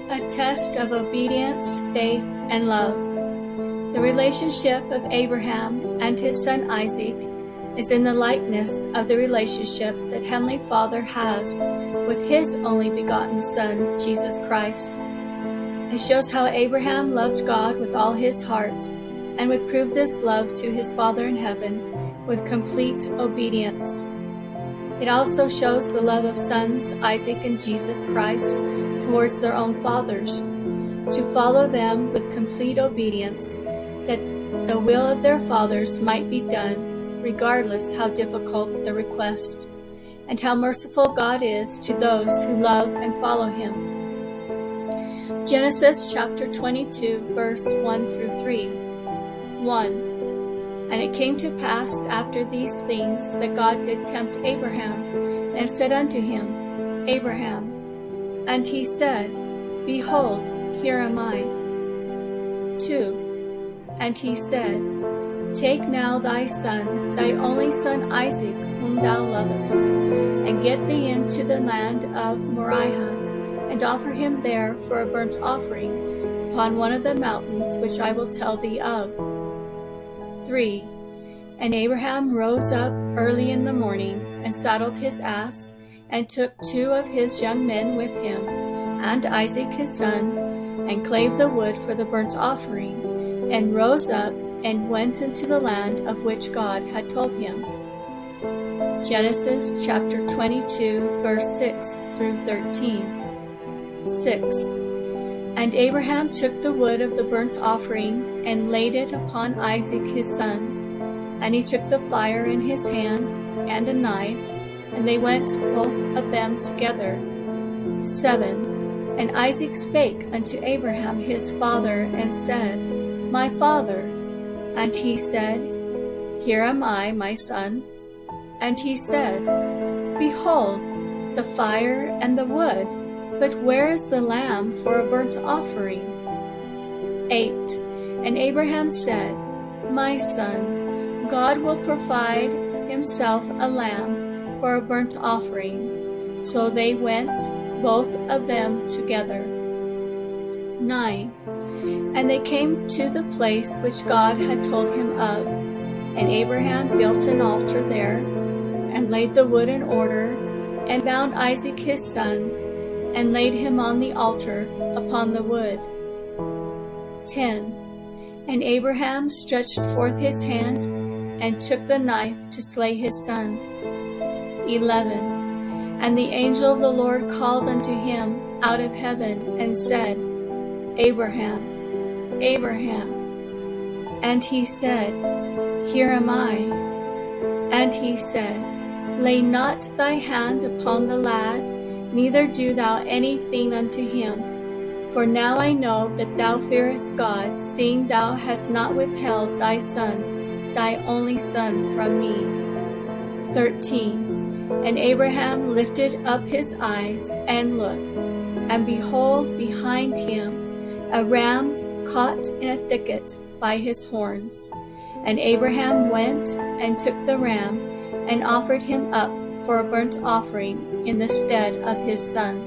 A test of obedience, faith, and love. The relationship of Abraham and his son Isaac is in the likeness of the relationship that Heavenly Father has with His only begotten Son, Jesus Christ. It shows how Abraham loved God with all his heart and would prove this love to his Father in heaven with complete obedience. It also shows the love of sons Isaac and Jesus Christ towards their own fathers, to follow them with complete obedience, that the will of their fathers might be done, regardless how difficult the request, and how merciful God is to those who love and follow Him. Genesis chapter 22, verse 1 through 3. 1. And it came to pass after these things that God did tempt Abraham, and said unto him, Abraham. And he said, Behold, here am I. 2. And he said, Take now thy son, thy only son Isaac, whom thou lovest, and get thee into the land of Moriah, and offer him there for a burnt offering upon one of the mountains which I will tell thee of. 3. And Abraham rose up early in the morning, and saddled his ass, and took 2 of his young men with him, and Isaac his son, and clave the wood for the burnt offering, and rose up, and went into the land of which God had told him. Genesis chapter 22, verse 6 through 13. 6. And Abraham took the wood of the burnt offering, and laid it upon Isaac his son. And he took the fire in his hand, and a knife, and they went both of them together. 7. And Isaac spake unto Abraham his father, and said, My father. And he said, Here am I, my son. And he said, Behold, the fire and the wood, but where is the lamb for a burnt offering? 8. And Abraham said, My son, God will provide himself a lamb for a burnt offering. So they went, both of them together. 9. And they came to the place which God had told him of, and Abraham built an altar there, and laid the wood in order, and bound Isaac his son, and laid him on the altar upon the wood. 10. And Abraham stretched forth his hand, and took the knife to slay his son. 11. And the angel of the Lord called unto him out of heaven, and said, Abraham, Abraham. And he said, Here am I. And he said, Lay not thy hand upon the lad, neither do thou anything unto him. For now I know that thou fearest God, seeing thou hast not withheld thy son, thy only son, from me. 13. And Abraham lifted up his eyes, and looked, and behold, behind him a ram caught in a thicket by his horns. And Abraham went and took the ram, and offered him up for a burnt offering in the stead of his son.